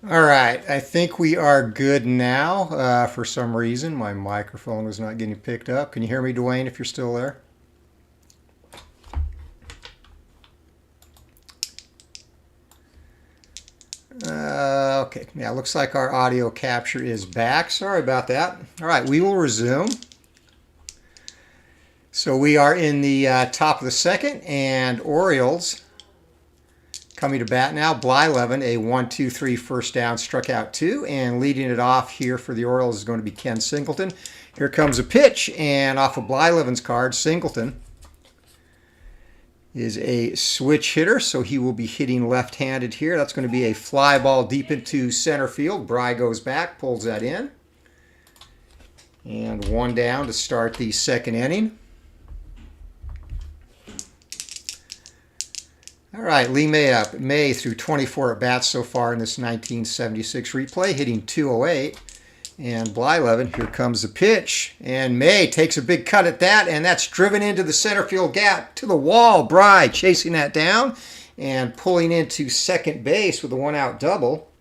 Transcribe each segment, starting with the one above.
All right, I think we are good now. For some reason, my microphone was not getting picked up. Can you hear me, Dwayne, if you're still there? Okay, yeah, looks like our audio capture is back. Sorry about that. All right, we will resume. So we are in the top of the second, and Orioles coming to bat now. Blyleven, a 1-2-3 first down, struck out 2, and leading it off here for the Orioles is going to be Ken Singleton. Here comes a pitch, and off of Blyleven's card, Singleton is a switch hitter, so he will be hitting left-handed here. That's going to be a fly ball deep into center field. Bry goes back, pulls that in. And one down to start the second inning. All right, Lee May up. May through 24 at-bats so far in this 1976 replay, hitting 208. And Blyleven, here comes the pitch. And May takes a big cut at that, and that's driven into the center field gap to the wall. Bry chasing that down and pulling into second base with a one-out double.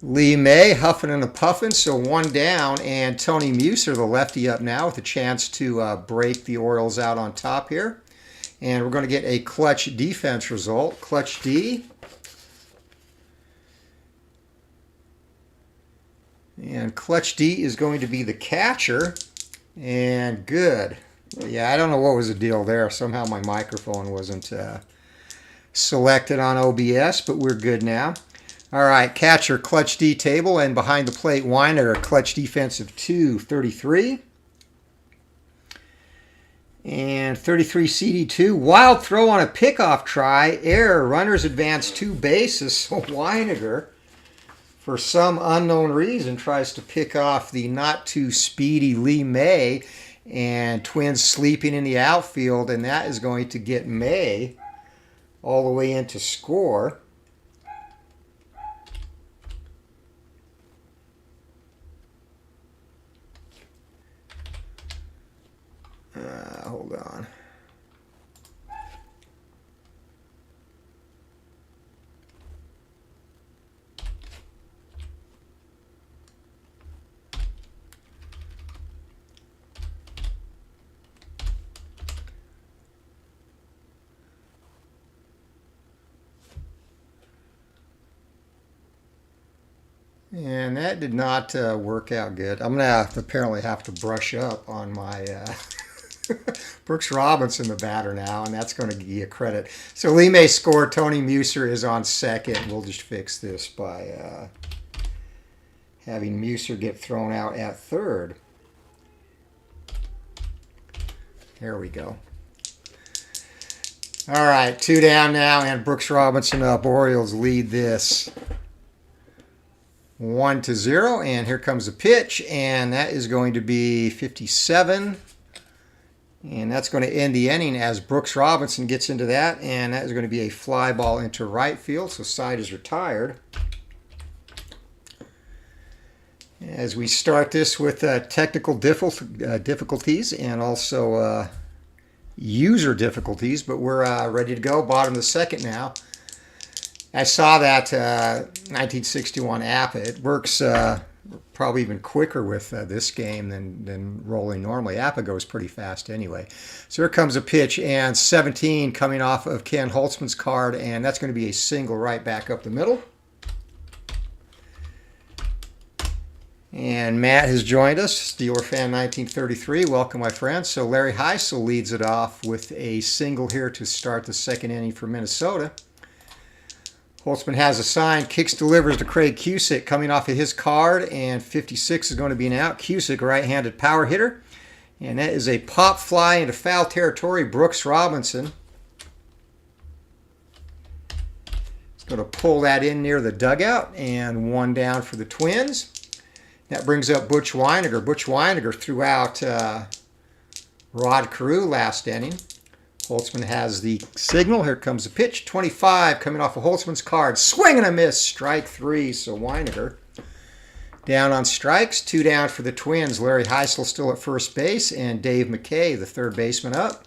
Lee May huffing and a puffing, so one down, and Tony Muser, the lefty, up now with a chance to break the Orioles out on top here. And we're going to get a clutch defense result. Clutch D. And Clutch D is going to be the catcher. And good. Yeah, I don't know what was the deal there. Somehow my microphone wasn't selected on OBS, but we're good now. All right, catcher, Clutch D table, and behind the plate, Weiner, Clutch defensive 2-33. And 33 CD2. Wild throw on a pickoff try. Error. Runners advance 2 bases. So Weiner, for some unknown reason, tries to pick off the not too speedy Lee May, and Twins sleeping in the outfield, and that is going to get May all the way into score. Hold on. And that did not work out good. I'm going to apparently have to brush up on my Brooks Robinson, the batter now, and that's going to give you a credit. So Lee May scored. Tony Muser is on second. We'll just fix this by having Muser get thrown out at third. There we go. All right, 2 down now, and Brooks Robinson up. Orioles lead this 1-0, and here comes the pitch, and that is going to be 57. And that's going to end the inning as Brooks Robinson gets into that, and that is going to be a fly ball into right field, so side is retired. As we start this with technical difficulties and also user difficulties, but we're ready to go. Bottom of the second now. I saw that 1961 app. It works probably even quicker with this game than rolling normally. APA goes pretty fast anyway. So here comes a pitch, and 17 coming off of Ken Holtzman's card, and that's going to be a single right back up the middle. And Matt has joined us, Steeler fan 1933. Welcome, my friend. So Larry Heisel leads it off with a single here to start the second inning for Minnesota. Holtzman has a sign, kicks, delivers to Craig Cusick coming off of his card, and 56 is going to be an out. Cusick, right-handed power hitter, and that is a pop fly into foul territory. Brooks Robinson is going to pull that in near the dugout, and one down for the Twins. That brings up Butch Weiniger. Butch Weiniger threw out Rod Carew last inning. Holtzman has the signal. Here comes the pitch. 25 coming off of Holtzman's card. Swing and a miss. Strike 3. So Weiniger down on strikes. 2 down for the Twins. Larry Heisel still at first base, and Dave McKay, the third baseman, up.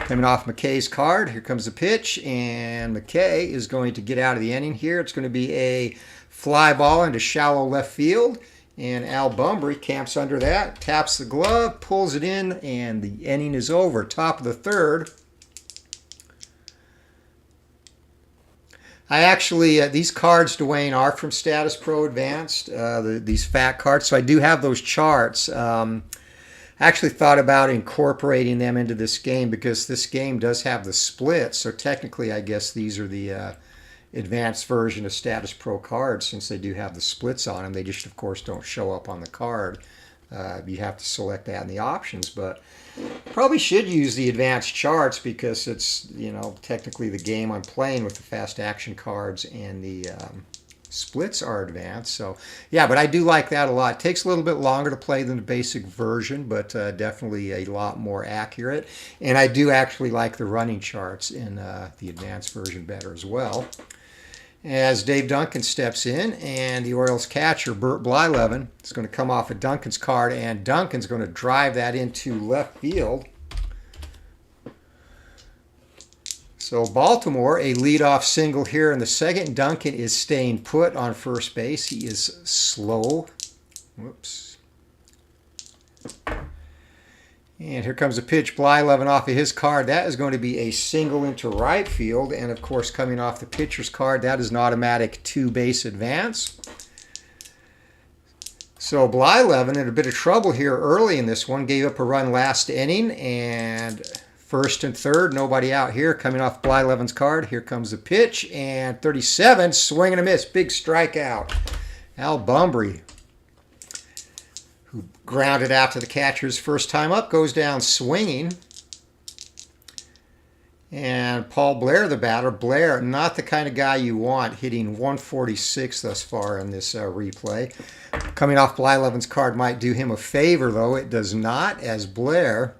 Coming off McKay's card, here comes the pitch, and McKay is going to get out of the inning here. It's going to be a fly ball into shallow left field, and Al Bumbry camps under that, taps the glove, pulls it in, and the inning is over. Top of the third. I actually, these cards, Dwayne, are from Statis Pro Advanced, these fat cards, so I do have those charts. I actually thought about incorporating them into this game because this game does have the splits, so technically I guess these are the advanced version of Statis Pro cards since they do have the splits on them. They just, of course, don't show up on the card. You have to select that in the options, but probably should use the advanced charts because it's, you know, technically the game I'm playing with the fast action cards and the splits are advanced. So yeah, but I do like that a lot. It takes a little bit longer to play than the basic version, but definitely a lot more accurate. And I do actually like the running charts in the advanced version better as well. As Dave Duncan steps in, and the Orioles catcher, Bert Blyleven, is going to come off of Duncan's card, and Duncan's going to drive that into left field. So Baltimore, a leadoff single here in the second. Duncan is staying put on first base. He is slow. Whoops. And here comes a pitch, Blyleven off of his card. That is going to be a single into right field. And, of course, coming off the pitcher's card, that is an automatic two-base advance. So Blyleven in a bit of trouble here early in this one. Gave up a run last inning. And first and third, nobody out here. Coming off Blyleven's card, here comes the pitch. And 37, swing and a miss. Big strikeout. Al Bumbry, who grounded out to the catcher's first time up, goes down swinging. And Paul Blair, the batter. Blair, not the kind of guy you want, hitting 146 thus far in this replay. Coming off Blyleven's card might do him a favor, though. It does not, as Blair,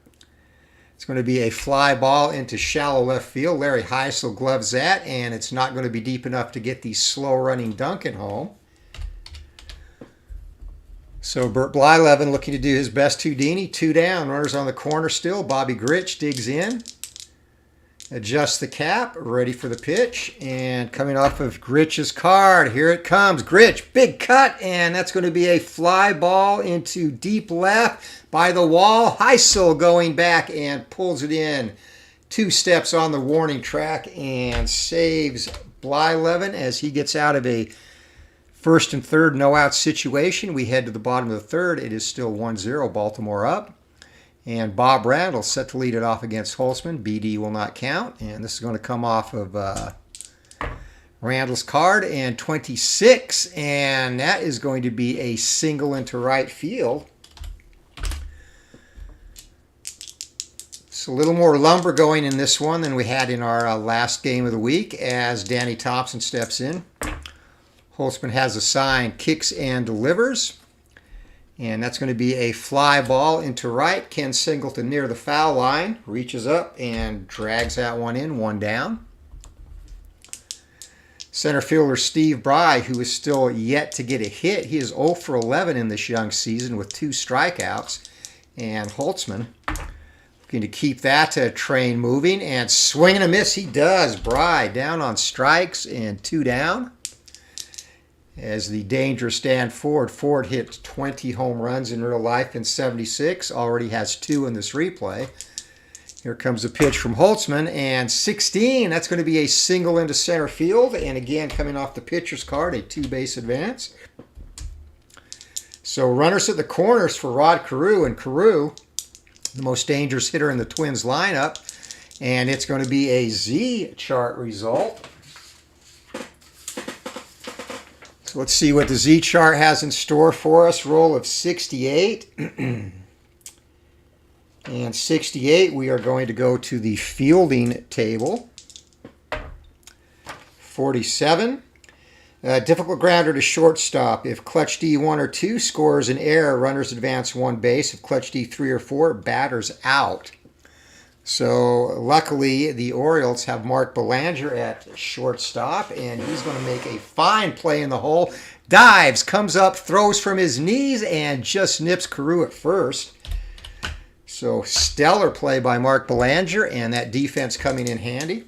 it's going to be a fly ball into shallow left field. Larry Heisel gloves that, and it's not going to be deep enough to get the slow-running Duncan home. So Bert Blyleven looking to do his best Houdini. Two down, runners on the corner still. Bobby Grich digs in, adjusts the cap, ready for the pitch. And coming off of Grich's card, here it comes. Grich, big cut, and that's going to be a fly ball into deep left by the wall. Heisel going back and pulls it in. 2 steps on the warning track and saves Blyleven as he gets out of a first and third no-out situation. We head to the bottom of the third. It is still 1-0, Baltimore up. And Bob Randall set to lead it off against Holtzman. BD will not count. And this is going to come off of Randall's card. And 26. And that is going to be a single into right field. So a little more lumber going in this one than we had in our last game of the week as Danny Thompson steps in. Holtzman has a sign, kicks and delivers. And that's going to be a fly ball into right. Ken Singleton near the foul line. Reaches up and drags that one in, 1 down. Center fielder Steve Bry, who is still yet to get a hit. He is 0 for 11 in this young season with 2 strikeouts. And Holtzman looking to keep that train moving. And swing and a miss, he does. Bry down on strikes and 2 down. As the dangerous Dan Ford. Ford hit 20 home runs in real life in 76. Already has 2 in this replay. Here comes a pitch from Holtzman. And 16. That's going to be a single into center field. And again, coming off the pitcher's card, a 2-base advance. So runners at the corners for Rod Carew. And Carew, the most dangerous hitter in the Twins lineup. And it's going to be a Z chart result. So let's see what the Z chart has in store for us. Roll of 68. And 68, we are going to go to the fielding table. 47. Difficult grounder to shortstop. If clutch D 1 or 2 scores an error, runners advance 1 base. If clutch D 3 or 4, batters out. So luckily, the Orioles have Mark Belanger at shortstop, and he's going to make a fine play in the hole. Dives, comes up, throws from his knees, and just nips Carew at first. So stellar play by Mark Belanger, and that defense coming in handy.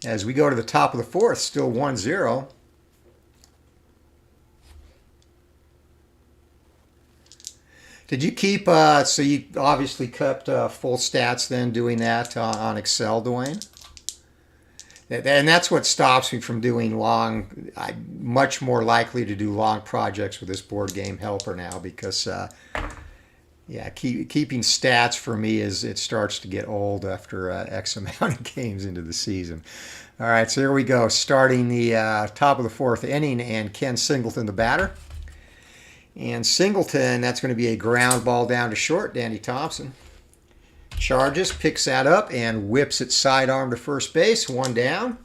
As we go to the top of the fourth, still 1-0. Did you keep, so you obviously kept full stats then doing that on Excel, Dwayne? And that's what stops me from doing long. I'm much more likely to do long projects with this board game helper now because, yeah, keeping stats for me is it starts to get old after X amount of games into the season. All right, so here we go. Starting the top of the fourth inning, and Ken Singleton, the batter. And Singleton, that's going to be a ground ball down to short. Danny Thompson charges, picks that up, and whips it sidearm to first base. 1 down.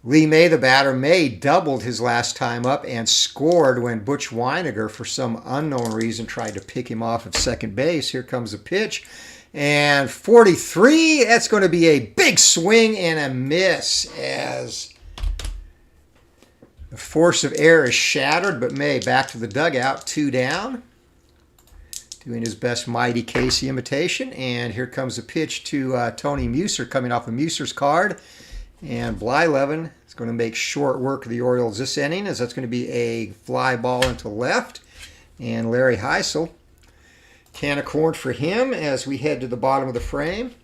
Lee May, the batter, May doubled his last time up and scored when Butch Weiniger, for some unknown reason, tried to pick him off at second base. Here comes the pitch. And 43, that's going to be a big swing and a miss as the force of air is shattered, but May back to the dugout, 2 down. Doing his best Mighty Casey imitation. And here comes the pitch to Tony Muser, coming off of Muser's card. And Blyleven is going to make short work of the Orioles this inning, as that's going to be a fly ball into left. And Larry Heisel, can of corn for him as we head to the bottom of the frame.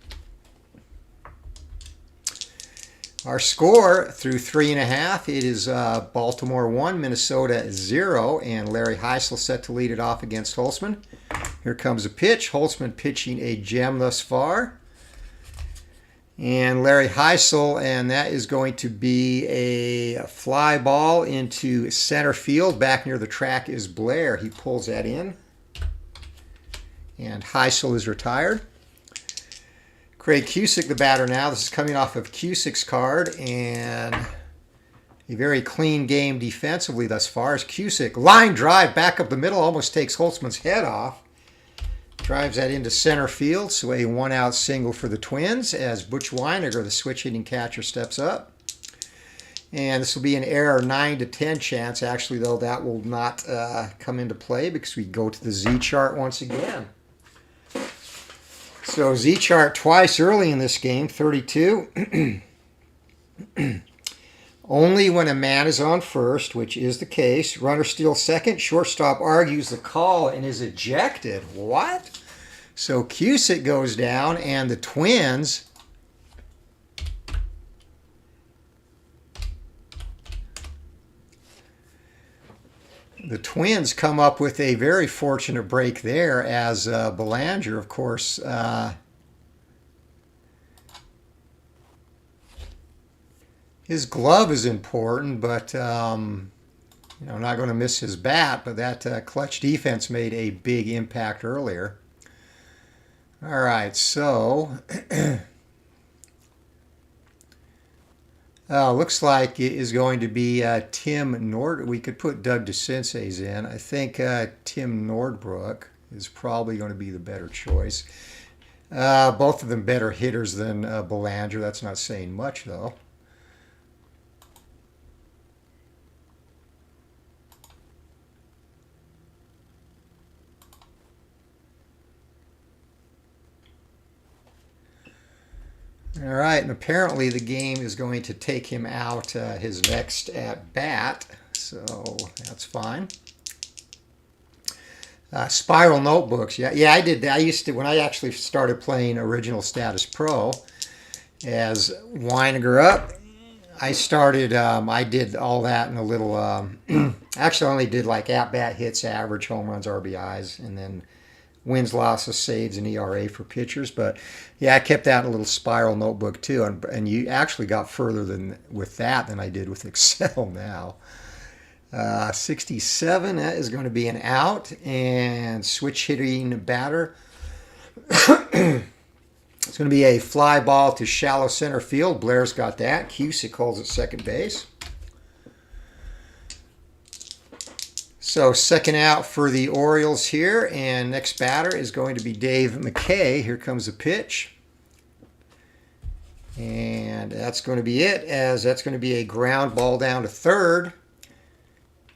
Our score through 3.5, it is Baltimore 1, Minnesota 0, and Larry Heisel set to lead it off against Holtzman. Here comes a pitch. Holtzman pitching a gem thus far. And Larry Heisel, and that is going to be a fly ball into center field. Back near the track is Blair. He pulls that in. And Heisel is retired. Craig Cusick, the batter now. This is coming off of Cusick's card, and a very clean game defensively thus far. As Cusick, line drive back up the middle, almost takes Holtzman's head off. Drives that into center field, so a 1-out single for the Twins as Butch Weiniger, the switch-hitting catcher, steps up. And this will be an error 9-10 chance. Actually, though, that will not come into play because we go to the Z-chart once again. So Z-chart twice early in this game, 32. Only when a man is on first, which is the case. Runner steals second. Shortstop argues the call and is ejected. What? So Cusick goes down, and the Twins come up with a very fortunate break there as Belanger, of course, his glove is important, but not going to miss his bat. But that clutch defense made a big impact earlier. All right, so looks like it is going to be Tim Nord. We could put Doug DeCinces in. I think Tim Nordbrook is probably going to be the better choice. Both of them better hitters than Belanger. That's not saying much, though. All right, and apparently the game is going to take him out his next at bat, so that's fine. Spiral notebooks, yeah, I did that. I used to, when I actually started playing original Statis Pro as Weiniger up, I started, I did all that in a little, actually I only did like at-bat hits, average, home runs, RBIs, and then wins, losses, saves, and ERA for pitchers. But yeah, I kept that in a little spiral notebook too, and you actually got further with that than I did with Excel now. 67, that is going to be an out, and switch hitting batter. It's going to be a fly ball to shallow center field. Blair's got that. Cusick holds at second base. So second out for the Orioles here, and next batter is going to be Dave McKay. Here comes the pitch. And that's going to be it, as that's going to be a ground ball down to third.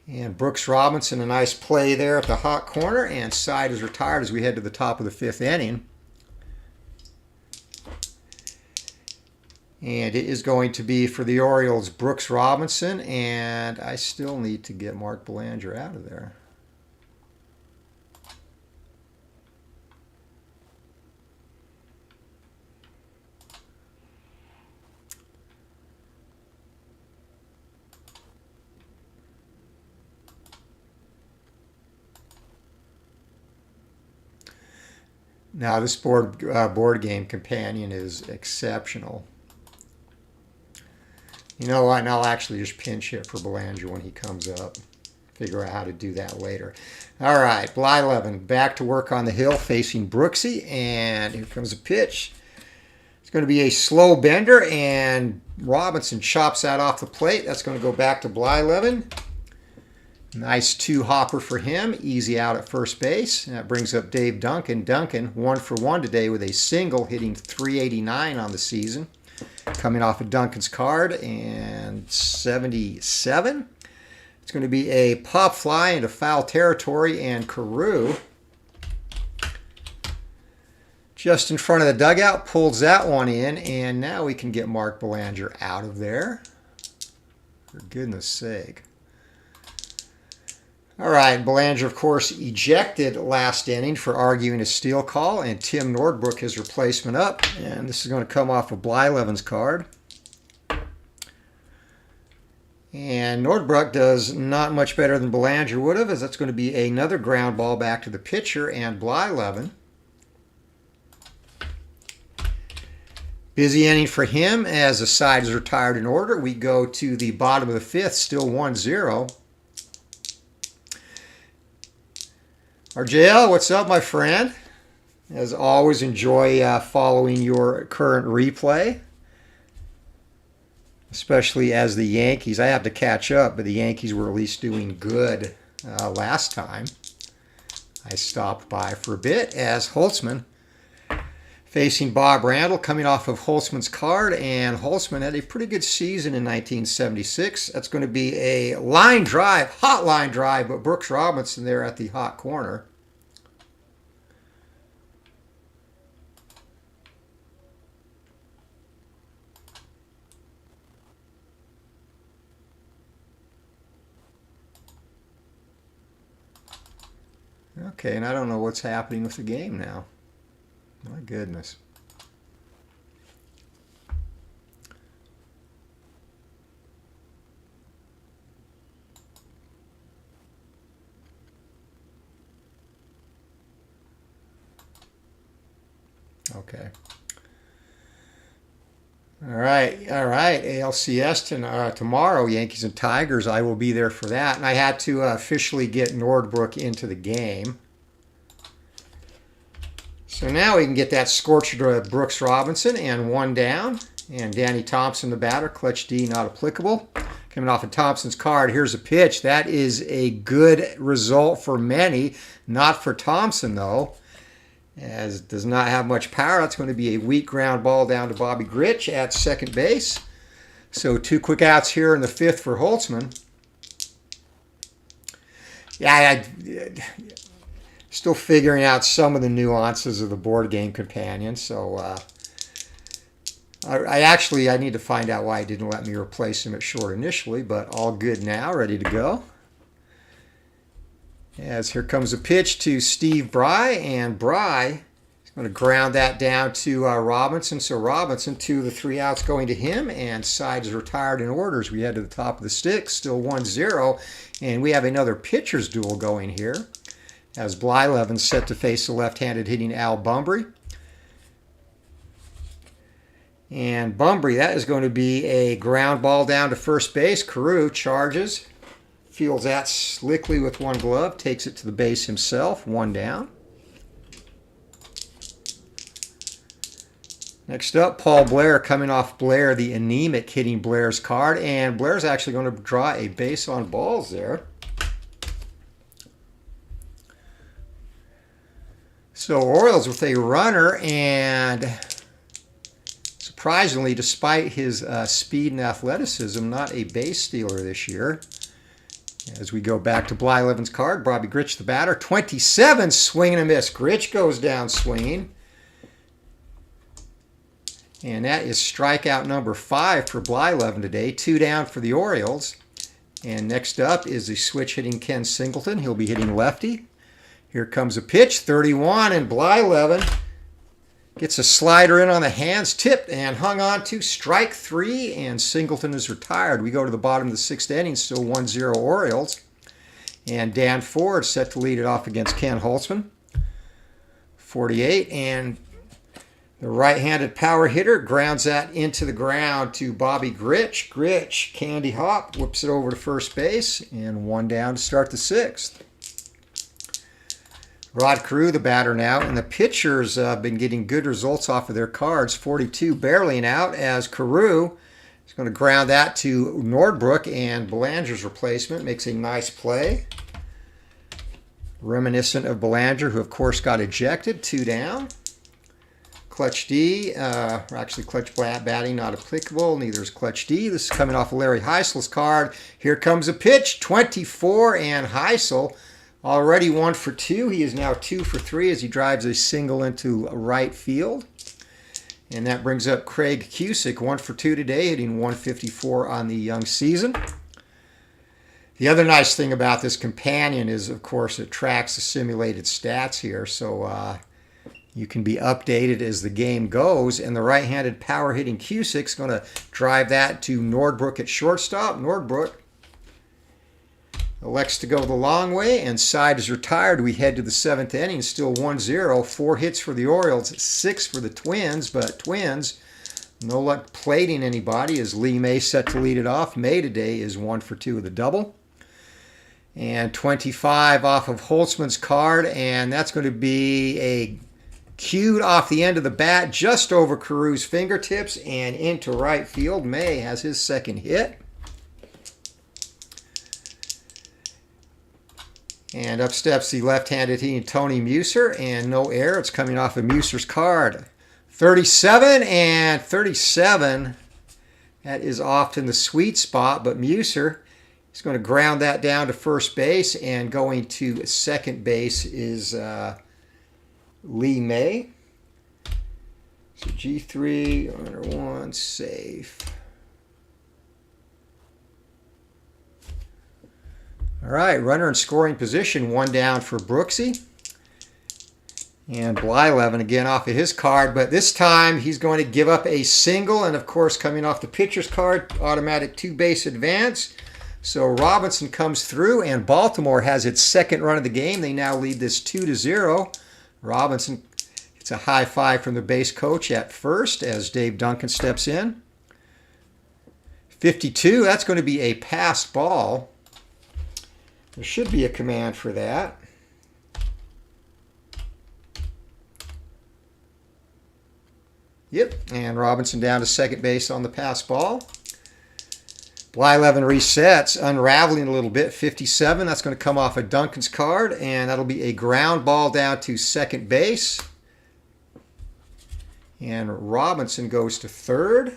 And Brooks Robinson, a nice play there at the hot corner, and side is retired as we head to the top of the 5th inning. And it is going to be for the Orioles, Brooks Robinson, and I still need to get Mark Belanger out of there. Now this board game companion is exceptional. You know what? And I'll actually just pinch hit for Belanger when he comes up. Figure out how to do that later. All right, Blyleven back to work on the hill facing Brooksy, and here comes a pitch. It's going to be a slow bender, and Robinson chops that off the plate. That's going to go back to Blyleven. Nice 2-hopper for him. Easy out at first base. And that brings up Dave Duncan. Duncan 1 for 1 today with a single, hitting .389 on the season. Coming off of Duncan's card, and 77. It's going to be a pop fly into foul territory, and Carew just in front of the dugout pulls that one in, and now we can get Mark Belanger out of there. For goodness sake. All right, Belanger, of course, ejected last inning for arguing a steal call, and Tim Nordbrook, his replacement, up. And this is going to come off of Blyleven's card. And Nordbrook does not much better than Belanger would have, as that's going to be another ground ball back to the pitcher, and Blyleven. Busy inning for him as the side is retired in order. We go to the bottom of the 5th, still 1-0. RJL, what's up, my friend? As always, enjoy following your current replay, especially as the Yankees. I have to catch up, but the Yankees were at least doing good last time. I stopped by for a bit as Holtzman facing Bob Randall, coming off of Holtzman's card, and Holtzman had a pretty good season in 1976. That's going to be a line drive, hot line drive, but Brooks Robinson there at the hot corner. Okay, and I don't know what's happening with the game now. My goodness. Okay. All right. ALCS tomorrow, Yankees and Tigers. I will be there for that. And I had to officially get Nordbrook into the game. So now we can get that scorcher to Brooks Robinson, and 1 down. And Danny Thompson, the batter, clutch D not applicable. Coming off of Thompson's card, here's a pitch. That is a good result for many, not for Thompson though, as it does not have much power. That's going to be a weak ground ball down to Bobby Grich at second base. So 2 quick outs here in the 5th for Holtzman. Yeah, still figuring out some of the nuances of the board game companion. So I need to find out why it didn't let me replace him at short initially, but all good now, ready to go. As here comes a pitch to Steve Bry, and Bry is going to ground that down to Robinson. So Robinson, 2 of the 3 outs going to him, and side is retired in orders. We head to the top of the stick, still 1-0, and we have another pitcher's duel going here as Blyleven set to face the left-handed hitting Al Bumbry. And Bumbry, that is going to be a ground ball down to first base. Carew charges, fields that slickly with 1 glove, takes it to the base himself, 1 down. Next up, Paul Blair coming off Blair, the anemic, hitting Blair's card, and Blair's actually going to draw a base on balls there. So Orioles with a runner, and surprisingly, despite his speed and athleticism, not a base stealer this year. As we go back to Blyleven's card, Bobby Grich, the batter. 27, swing and a miss. Grich goes down swinging. And that is strikeout number 5 for Blyleven today. 2 down for the Orioles. And next up is the switch hitting Ken Singleton. He'll be hitting lefty. Here comes a pitch, 31, and Blyleven gets a slider in on the hands, tipped and hung on to strike 3, and Singleton is retired. We go to the bottom of the 6th inning, still 1-0 Orioles. And Dan Ford set to lead it off against Ken Holtzman. 48, and the right-handed power hitter grounds that into the ground to Bobby Grich. Grich, candy hop, whips it over to first base, and 1 down to start the 6th. Rod Carew, the batter now, and the pitchers have been getting good results off of their cards. 42, barreling out as Carew is going to ground that to Nordbrook, and Belanger's replacement makes a nice play. Reminiscent of Belanger, who of course got ejected. 2 down. Clutch D, actually clutch batting not applicable, neither is clutch D. This is coming off of Larry Heisel's card. Here comes a pitch, 24, and Heisel already 1 for 2. He is now 2 for 3 as he drives a single into right field. And that brings up Craig Cusick, 1 for 2 today, hitting 154 on the young season. The other nice thing about this companion is, of course, it tracks the simulated stats here, so you can be updated as the game goes. And the right-handed power-hitting Cusick's going to drive that to Nordbrook at shortstop. Nordbrook elects to go the long way, and side is retired. We head to the 7th inning, still 1-0. 4 hits for the Orioles, 6 for the Twins, but Twins, no luck plating anybody as Lee May set to lead it off. May today is 1 for 2 with a double. And 25 off of Holtzman's card, and that's going to be a cued off the end of the bat just over Carew's fingertips and into right field. May has his 2nd hit. And up steps the left-handed hitting Tony Muser, and no error. It's coming off of Muser's card. 37 and 37. That is often the sweet spot, but Muser is going to ground that down to first base, and going to second base is Lee May. So G3, runner 1, safe. All right, runner in scoring position, 1 down for Brooksy. And Blyleven again off of his card, but this time he's going to give up a single, and of course coming off the pitcher's card, automatic 2-base advance. So Robinson comes through, and Baltimore has its 2nd run of the game. They now lead this 2-0. Robinson gets a high five from the base coach at first as Dave Duncan steps in. 52, that's going to be a passed ball. There should be a command for that. Yep, and Robinson down to second base on the pass ball. Blyleven resets, unraveling a little bit. 57, that's going to come off of Duncan's card, and that'll be a ground ball down to second base. And Robinson goes to third.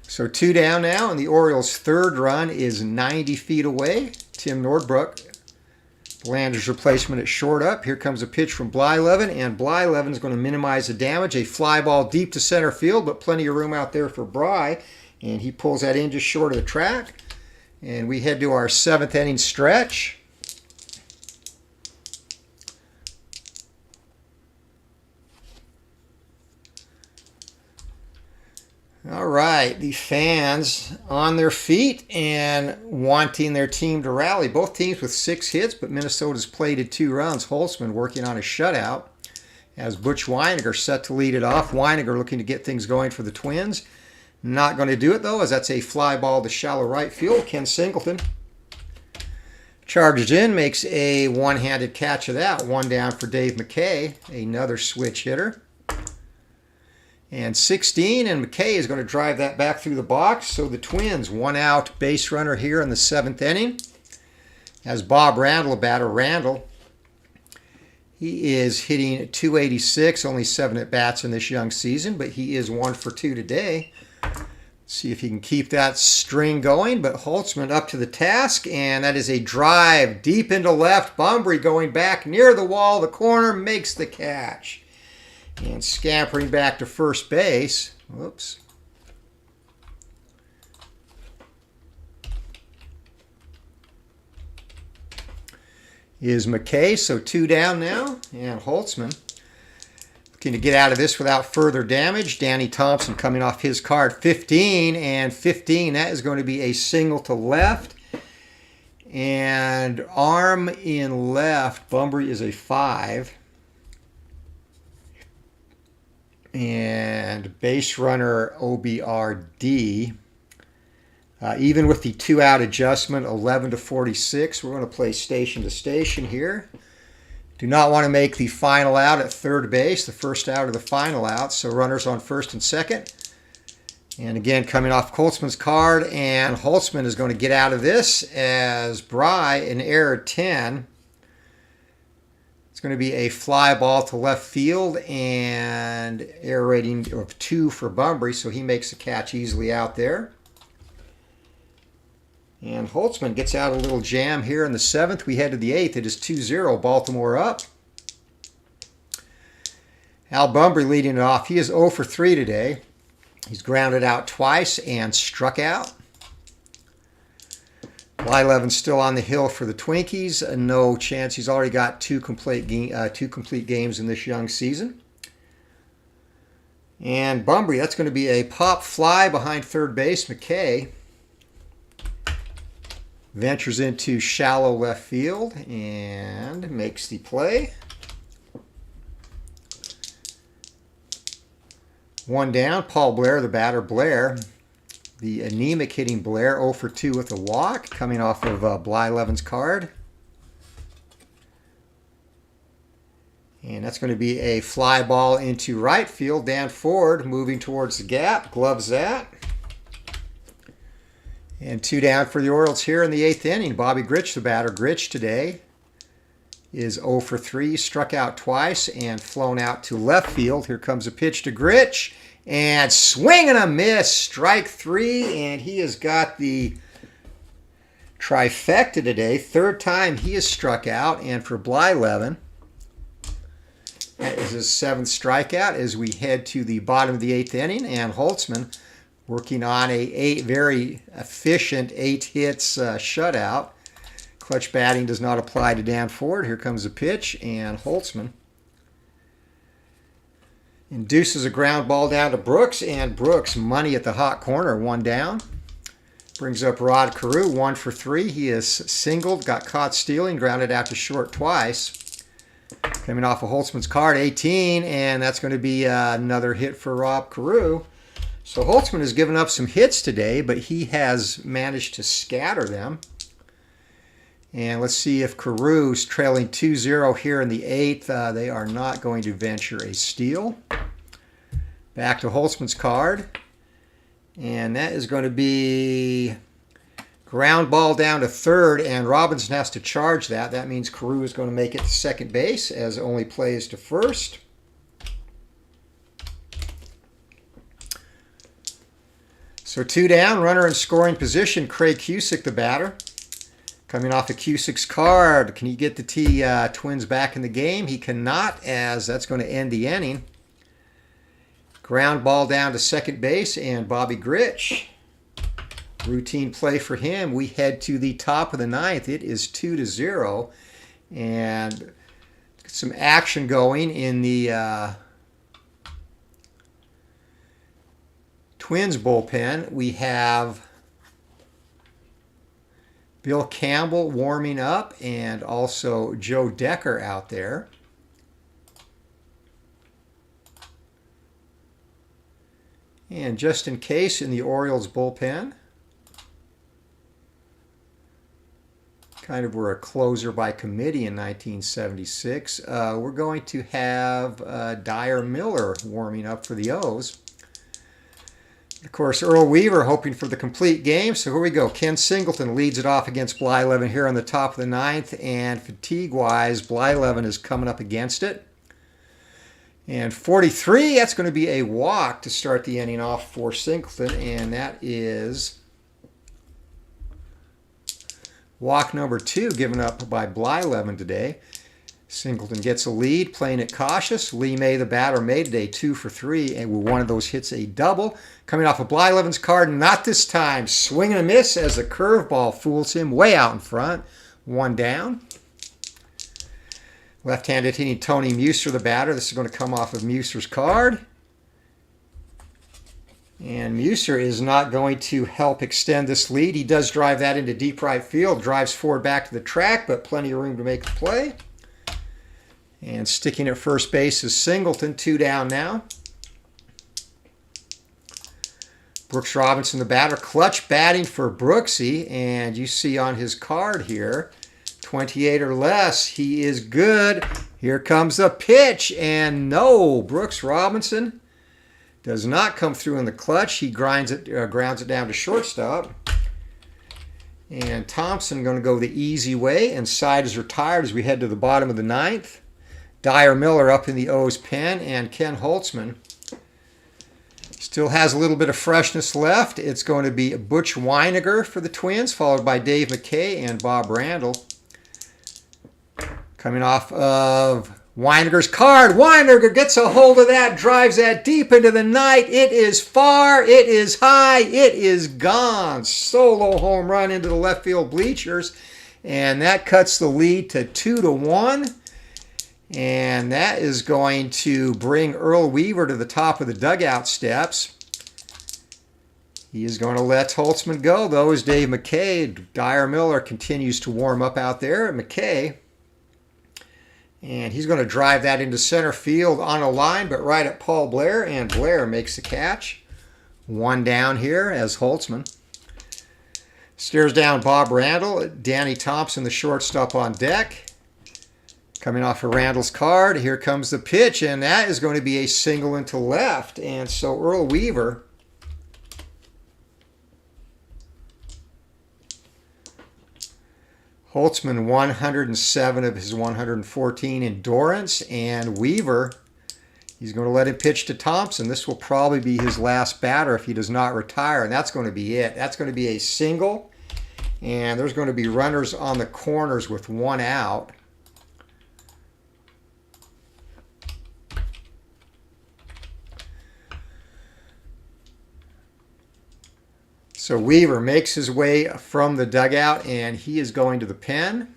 So 2 down now, and the Orioles' 3rd run is 90 feet away. Tim Nordbrook, Belanger's replacement at short up. Here comes a pitch from Blyleven, and Blyleven is going to minimize the damage. A fly ball deep to center field, but plenty of room out there for Bry, and he pulls that in just short of the track. And we head to our 7th inning stretch. All right, the fans on their feet and wanting their team to rally. Both teams with 6 hits, but Minnesota's plated 2 runs. Holtzman working on a shutout as Butch Weiniger set to lead it off. Weiniger looking to get things going for the Twins. Not going to do it, though, as that's a fly ball to shallow right field. Ken Singleton charges in, makes a one-handed catch of that. 1 down for Dave McKay, another switch hitter. And 16, and McKay is going to drive that back through the box. So the Twins, 1 out base runner here in the 7th inning. As Bob Randall, a batter. Randall He is hitting 286, only 7 at-bats in this young season, but he is 1 for 2 today. See if he can keep that string going, but Holtzman up to the task, and that is a drive deep into left. Bunbury going back near the wall, the corner, makes the catch. And scampering back to first base. Whoops. Is McKay, so 2 down now, and Holtzman looking to get out of this without further damage. Danny Thompson coming off his card, 15, and 15, that is going to be a single to left. And arm in left, Bunbury is a 5. And base runner OBRD. Even with the 2-out adjustment, 11 to 46, we're going to play station to station here. Do not want to make the final out at third base, the first out of the final out. So runners on first and second. And again, coming off Holtzman's card, and Holtzman is going to get out of this as Bry, an error 10. It's going to be a fly ball to left field and error rating of 2 for Bunbury, so he makes the catch easily out there. And Holtzman gets out a little jam here in the 7th. We head to the 8th. It is 2-0, Baltimore up. Al Bunbury leading it off. He is 0 for 3 today. He's grounded out twice and struck out. Blyleven still on the hill for the Twinkies. No chance. He's already got 2 complete games in this young season. And Bunbury, that's going to be a pop fly behind third base. McKay ventures into shallow left field and makes the play. 1 down. Paul Blair, the batter. Blair, the anemic hitting Blair, 0 for 2 with a walk, coming off of Blyleven's card. And that's going to be a fly ball into right field. Dan Ford moving towards the gap, gloves that. And 2 down for the Orioles here in the 8th inning. Bobby Grich, the batter. Grich today is 0 for 3, struck out twice and flown out to left field. Here comes a pitch to Grich, and swing and a miss, strike 3, and he has got the trifecta today. 3rd time he has struck out, and for Blyleven, that is his 7th strikeout as we head to the bottom of the 8th inning, and Holtzman working on a very efficient 8 hits shutout. Clutch batting does not apply to Dan Ford. Here comes a pitch, and Holtzman induces a ground ball down to Brooks, and Brooks, money at the hot corner, 1 down. Brings up Rod Carew, 1 for 3. He is singled, got caught stealing, grounded out to short twice. Coming off of Holtzman's card, 18, and that's going to be another hit for Rob Carew. So Holtzman has given up some hits today, but he has managed to scatter them. And let's see if Carew's trailing 2-0 here in the 8th. They are not going to venture a steal. Back to Holtzman's card. And that is going to be ground ball down to third, and Robinson has to charge that. That means Carew is going to make it to second base as only plays to first. So 2 down, runner in scoring position. Craig Cusick, the batter. Coming off of Cusick's card. Can he get the Twins back in the game? He cannot, as that's going to end the inning. Ground ball down to second base, and Bobby Grich. Routine play for him. We head to the top of the 9th. It is 2-0. And some action going in the Twins bullpen. We have Bill Campbell warming up, and also Joe Decker out there. And just in case, in the Orioles bullpen, kind of were a closer by committee in 1976, we're going to have Dyer Miller warming up for the O's. Of course, Earl Weaver hoping for the complete game. So here we go. Ken Singleton leads it off against Blyleven here on the top of the ninth. And fatigue-wise, Blyleven is coming up against it. And 43, that's going to be a walk to start the inning off for Singleton. And that is walk number 2 given up by Blyleven today. Singleton gets a lead, playing it cautious. Lee May, the batter, made it a 2 for 3, and with one of those hits a double. Coming off of Blyleven's card, not this time. Swing and a miss as the curveball fools him way out in front. 1 down. Left-handed hitting Tony Muser, the batter. This is going to come off of Muser's card. And Muser is not going to help extend this lead. He does drive that into deep right field. Drives forward back to the track, but plenty of room to make the play. And sticking at first base is Singleton, 2 down now. Brooks Robinson, the batter, clutch batting for Brooksy. And you see on his card here, 28 or less, he is good. Here comes the pitch, and no, Brooks Robinson does not come through in the clutch. He grounds it down to shortstop. And Thompson going to go the easy way, and side is retired as we head to the bottom of the ninth. Dyer Miller up in the O's pen, and Ken Holtzman still has a little bit of freshness left. It's going to be Butch Weiniger for the Twins, followed by Dave McKay and Bob Randall. Coming off of Weiniger's card, Weiniger gets a hold of that, drives that deep into the night. It is far, it is high, it is gone. Solo home run into the left field bleachers, and that cuts the lead to 2-1. And that is going to bring Earl Weaver to the top of the dugout steps. He is going to let Holtzman go, though, as Dave McKay. Dyer Miller continues to warm up out there at McKay. And he's going to drive that into center field on a line, but right at Paul Blair, and Blair makes the catch. 1 down here as Holtzman stares down Bob Randall. Danny Thompson, the shortstop, on deck. Coming off of Randall's card, here comes the pitch, and that is going to be a single into left. And so Earl Weaver Holtzman 107 of his 114 endurance, and Weaver, he's going to let him pitch to Thompson. This will probably be his last batter if he does not retire, and that's going to be it. That's going to be a single, and there's going to be runners on the corners with 1 out. So Weaver makes his way from the dugout, and he is going to the pen.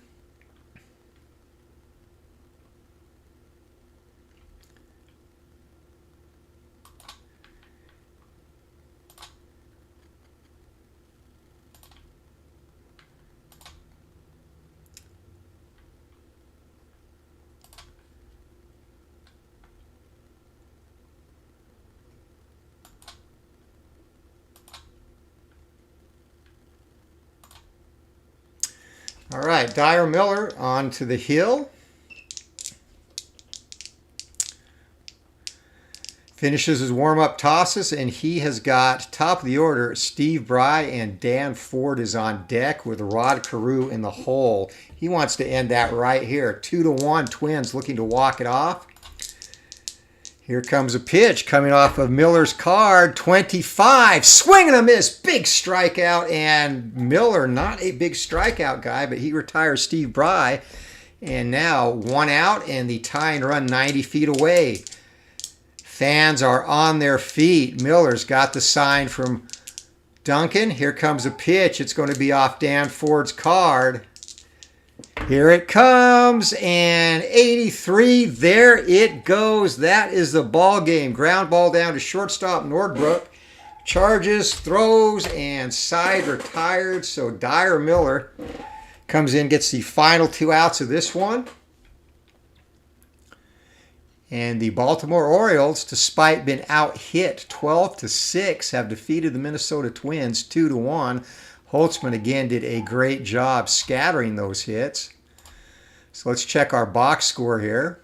All right, Dyer Miller on to the hill. Finishes his warm-up tosses, and he has got top of the order. Steve Bry and Dan Ford is on deck with Rod Carew in the hole. He wants to end that right here. 2-1, Twins looking to walk it off. Here comes a pitch coming off of Miller's card. 25, swing and a miss, big strikeout. And Miller, not a big strikeout guy, but he retires Steve Bry. And now 1 out, and the tying run 90 feet away. Fans are on their feet. Miller's got the sign from Duncan. Here comes a pitch. It's going to be off Dan Ford's card. Here it comes, and 83, there it goes. That is the ball game. Ground ball down to shortstop Nordbrook. Charges, throws, and side retired. So Dyer Miller comes in, gets the final 2 outs of this one. And the Baltimore Orioles, despite being out-hit 12-6, have defeated the Minnesota Twins 2-1. Holtzman again did a great job scattering those hits. So let's check our box score here.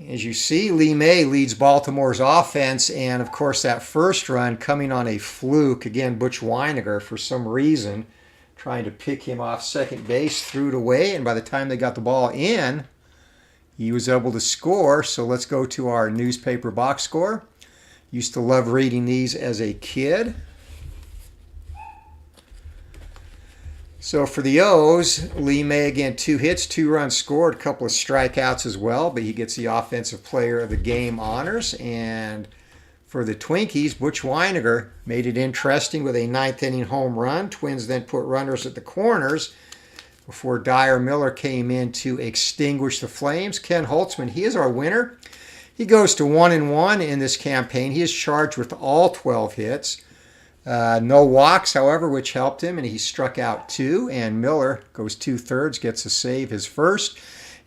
As you see, Lee May leads Baltimore's offense, and of course that first run coming on a fluke. Again, Butch Weiniger, for some reason, trying to pick him off second base, threw it away, and by the time they got the ball in, he was able to score. So let's go to our newspaper box score. Used to love reading these as a kid. So for the O's, Lee May, again, 2 hits, 2 runs scored, a couple of strikeouts as well, but he gets the Offensive Player of the Game honors. And for the Twinkies, Butch Weiniger made it interesting with a 9th-inning home run. Twins then put runners at the corners before Dyer Miller came in to extinguish the flames. Ken Holtzman, he is our winner. He goes to 1-1 in this campaign. He is charged with all 12 hits. No walks, however, which helped him, and he struck out 2. And Miller goes 2/3, gets a save, his first.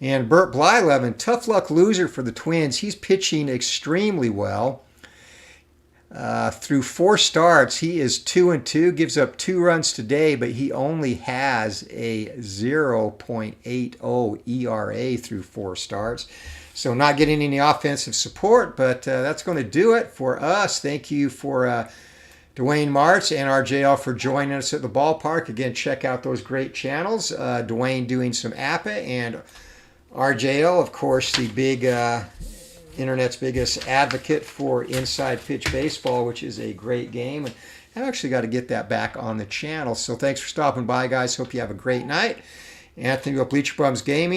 And Bert Blyleven, tough luck loser for the Twins. He's pitching extremely well. Through 4 starts, he is 2-2, gives up 2 runs today, but he only has a 0.80 ERA through 4 starts. So not getting any offensive support, but that's going to do it for us. Thank you for Dwayne Martz and RJL for joining us at the ballpark. Again, check out those great channels. Dwayne doing some APA, and RJL, of course, the big internet's biggest advocate for inside pitch baseball, which is a great game. And I've actually got to get that back on the channel. So thanks for stopping by, guys. Hope you have a great night. Anthony with Bleacher Bums Gaming.